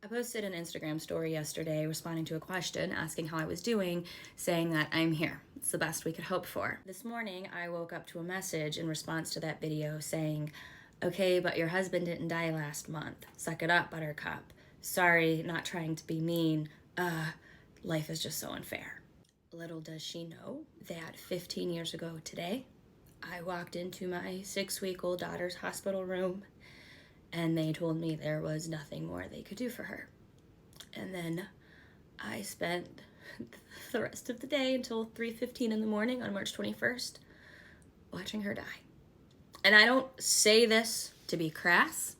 I posted an Instagram story yesterday responding to a question asking how I was doing, saying that I'm here. It's the best we could hope for. This morning, I woke up to a message in response to that video saying, "Okay, but your husband didn't die last month. Suck it up, Buttercup. Sorry, not trying to be mean. Life is just so unfair." Little does she know that 15 years ago today, I walked into my 6-week-old daughter's hospital room and they told me there was nothing more they could do for her. And then I spent the rest of the day until 3:15 in the morning on March 21st watching her die. And I don't say this to be crass.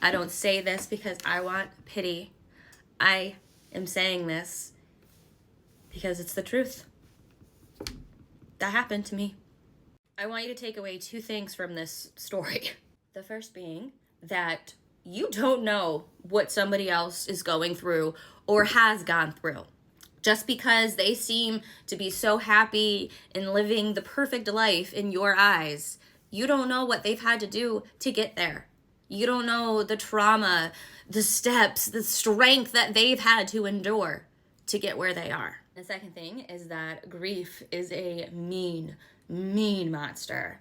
I don't say this because I want pity. I am saying this because it's the truth. That happened to me. I want you to take away 2 things from this story. The first being that you don't know what somebody else is going through or has gone through. Just because they seem to be so happy and living the perfect life in your eyes, you don't know what they've had to do to get there. You don't know the trauma, the steps, the strength that they've had to endure to get where they are. The second thing is that grief is a mean monster.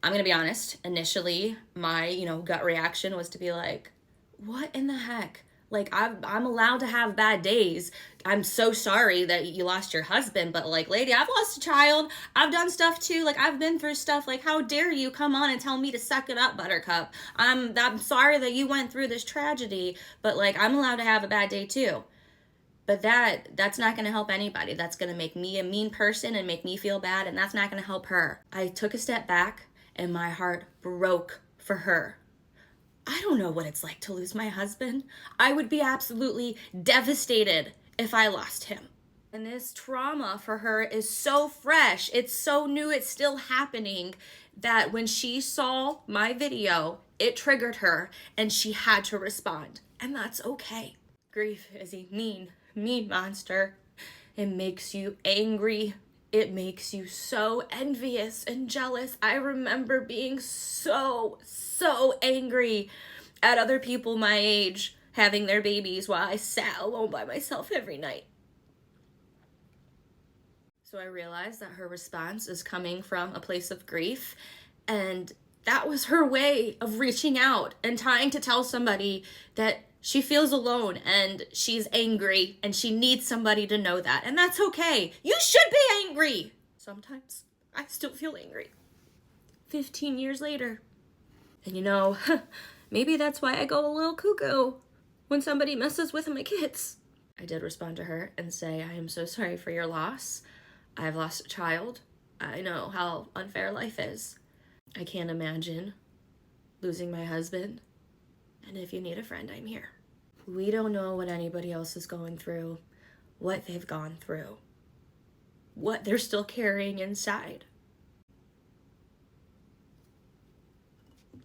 I'm gonna be honest, initially, my, gut reaction was to be like, what in the heck? Like, I'm allowed to have bad days. I'm so sorry that you lost your husband, but like, lady, I've lost a child. I've done stuff too. Like, I've been through stuff. Like, how dare you come on and tell me to suck it up, Buttercup? I'm sorry that you went through this tragedy, but like, I'm allowed to have a bad day too. But that's not going to help anybody. That's going to make me a mean person and make me feel bad, and that's not going to help her. I took a step back and my heart broke for her. I don't know what it's like to lose my husband. I would be absolutely devastated if I lost him. And this trauma for her is so fresh. It's so new. It's still happening that when she saw my video, it triggered her and she had to respond. And that's okay. Grief is a mean monster. It makes you angry. It makes you so envious and jealous. I remember being so angry at other people my age having their babies while I sat alone by myself every night. So I realized that her response is coming from a place of grief, and that was her way of reaching out and trying to tell somebody that she feels alone and she's angry and she needs somebody to know that. And that's okay. You should be angry. Sometimes I still feel angry 15 years later. And maybe that's why I go a little cuckoo when somebody messes with my kids. I did respond to her and say, I am so sorry for your loss. I've lost a child. I know how unfair life is. I can't imagine losing my husband. And if you need a friend, I'm here. We don't know what anybody else is going through, what they've gone through, what they're still carrying inside.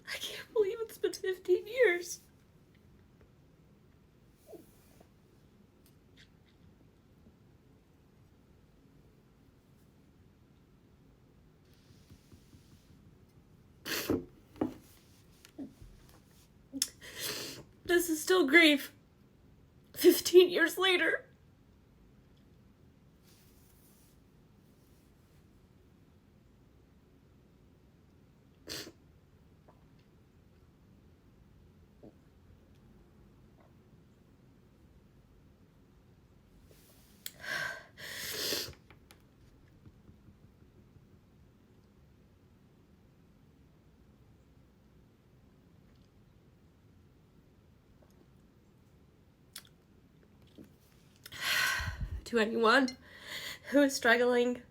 I can't believe it's been 15 years. This is still grief 15 years later. To anyone who is struggling,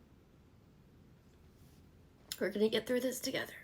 we're gonna get through this together.